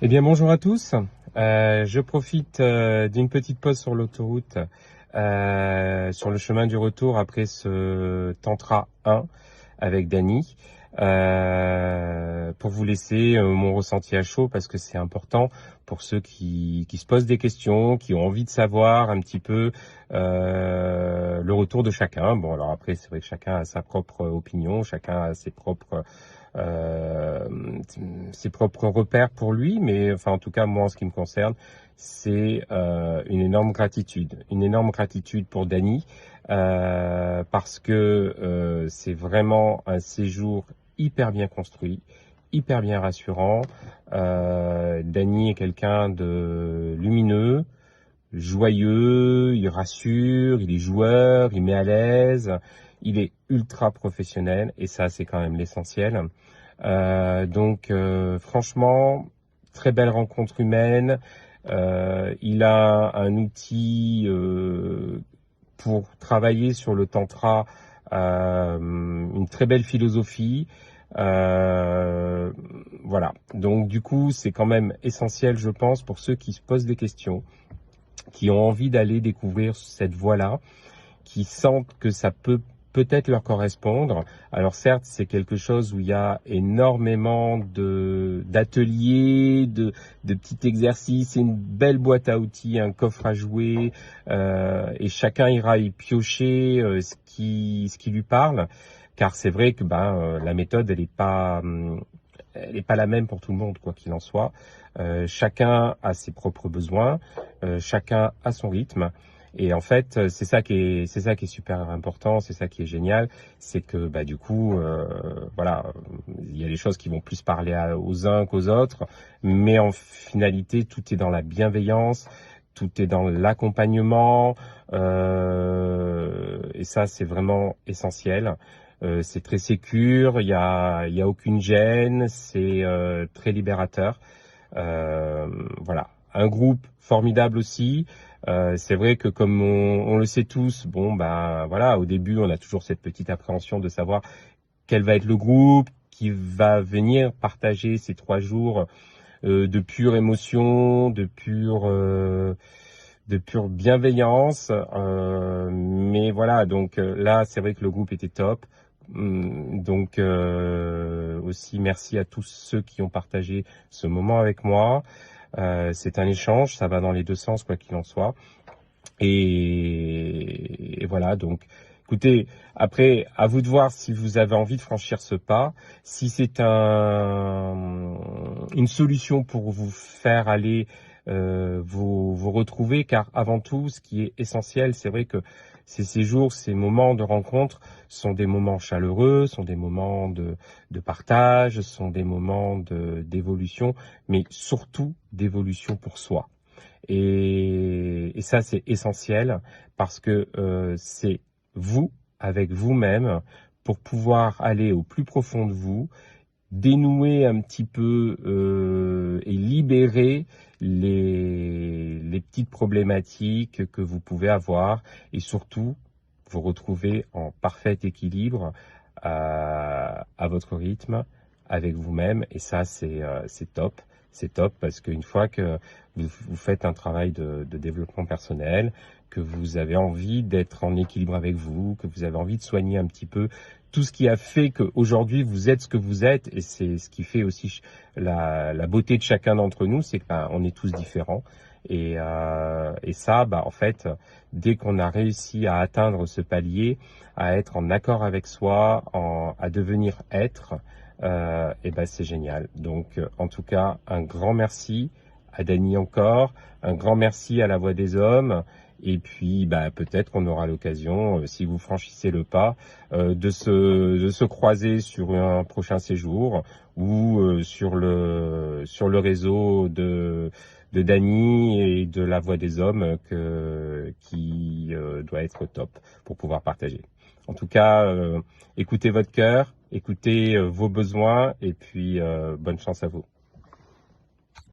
Eh bien, bonjour à tous. Je profite d'une petite pause sur l'autoroute, sur le chemin du retour après ce Tantra 1 avec Dany, pour vous laisser mon ressenti à chaud parce que c'est important pour ceux qui se posent des questions, qui ont envie de savoir un petit peu le retour de chacun. Bon, alors après, c'est vrai que chacun a sa propre opinion, chacun a euh, ses propres repères pour lui, mais enfin en tout cas moi en ce qui me concerne, c'est une énorme gratitude pour Dany parce que c'est vraiment un séjour hyper bien construit, hyper bien rassurant. Dany est quelqu'un de lumineux, joyeux, il rassure, il est joueur, il met à l'aise, il est ultra professionnel et ça c'est quand même l'essentiel. Franchement, très belle rencontre humaine. Il a un outil pour travailler sur le tantra, une très belle philosophie. Euh, voilà. Donc du coup, c'est quand même essentiel, je pense, pour ceux qui se posent des questions, qui ont envie d'aller découvrir cette voie-là, qui sentent que ça peut-être leur correspondre. Alors certes, c'est quelque chose où il y a énormément d'ateliers, de petits exercices, c'est une belle boîte à outils, un coffre à jouer, et chacun ira y piocher ce qui lui parle, car c'est vrai que la méthode, elle est pas la même pour tout le monde, quoi qu'il en soit. Chacun a ses propres besoins, chacun a son rythme. Et en fait, c'est ça qui est super important, c'est ça qui est génial, c'est que du coup, voilà, il y a des choses qui vont plus parler aux uns qu'aux autres, mais en finalité, tout est dans la bienveillance, tout est dans l'accompagnement, et ça, c'est vraiment essentiel. C'est très sécure, il y a aucune gêne, c'est très libérateur. Voilà, un groupe formidable aussi. C'est vrai que comme on le sait tous, voilà, au début on a toujours cette petite appréhension de savoir quel va être le groupe qui va venir partager ces 3 jours de pure émotion, de pure bienveillance. Mais voilà, donc là c'est vrai que le groupe était top. Donc aussi merci à tous ceux qui ont partagé ce moment avec moi. C'est un échange, ça va dans les deux sens quoi qu'il en soit. Et voilà, donc écoutez, après, à vous de voir si vous avez envie de franchir ce pas, si c'est une solution pour vous faire aller vous retrouver, car avant tout, ce qui est essentiel, c'est vrai que ces séjours, ces moments de rencontre sont des moments chaleureux, sont des moments de partage, sont des moments d'évolution, mais surtout d'évolution pour soi. Et ça, c'est essentiel parce que c'est vous, avec vous-même, pour pouvoir aller au plus profond de vous, dénouer un petit peu et libérer les petites problématiques que vous pouvez avoir et surtout vous retrouver en parfait équilibre à votre rythme avec vous-même. Et ça, c'est top. C'est top parce qu'une fois que vous faites un travail de développement personnel, que vous avez envie d'être en équilibre avec vous, que vous avez envie de soigner un petit peu tout ce qui a fait qu'aujourd'hui vous êtes ce que vous êtes, et c'est ce qui fait aussi la beauté de chacun d'entre nous, c'est qu'on est tous différents. Et ça, en fait, dès qu'on a réussi à atteindre ce palier, à être en accord avec soi, à devenir être, c'est génial. Donc, en tout cas, un grand merci à Dany encore, un grand merci à La Voix des Hommes. Et puis, peut-être qu'on aura l'occasion, si vous franchissez le pas, de se croiser sur un prochain séjour ou sur le réseau de Dany et de La Voix des Hommes qui doit être top pour pouvoir partager. En tout cas, écoutez votre cœur, écoutez vos besoins et puis bonne chance à vous.